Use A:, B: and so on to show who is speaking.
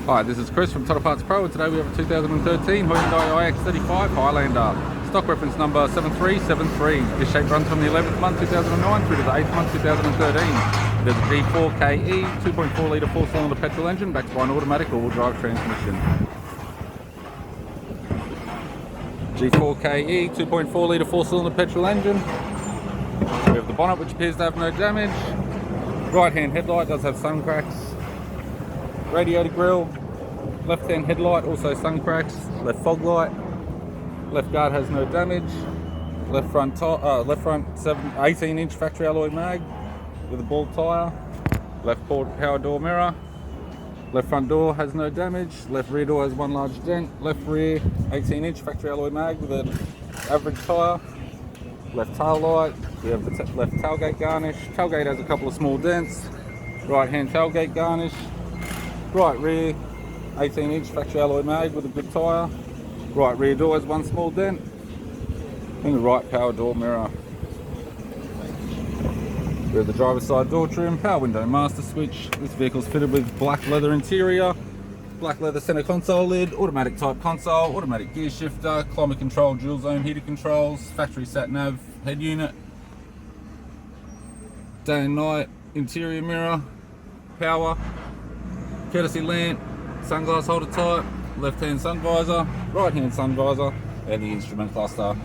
A: Hi, this is Chris from Total Parts Pro, and today we have a 2013 Hyundai ix35 Highlander. Stock reference number 7373. This shape runs from the 11th month 2009 through to the 8th month 2013. It is a G4KE 2.4 litre 4-cylinder petrol engine backed by an automatic all-wheel drive transmission. G4KE 2.4 litre 4-cylinder petrol engine. We have the bonnet, which appears to have no damage. Right-hand headlight does have sun cracks. Radiator grille, left-hand headlight also sun cracks. Left fog light, left guard has no damage. Left front 18-inch factory alloy mag with a bald tyre. Left power door mirror. Left front door has no damage. Left rear door has one large dent. Left rear 18-inch factory alloy mag with an average tyre. Left tail light. We have the left tailgate garnish. Tailgate has a couple of small dents. Right-hand tailgate garnish. Right rear 18-inch factory alloy mag with a good tyre. Right rear door has one small dent. And the right power door mirror. We have the driver's side door trim, power window master switch. This vehicle is fitted with black leather interior, black leather center console lid, automatic type console, automatic gear shifter, climate control dual zone heater controls, factory sat nav head unit, day and night interior mirror, power, courtesy lamp, sunglass holder type, left hand sun visor, right hand sun visor, and the instrument cluster.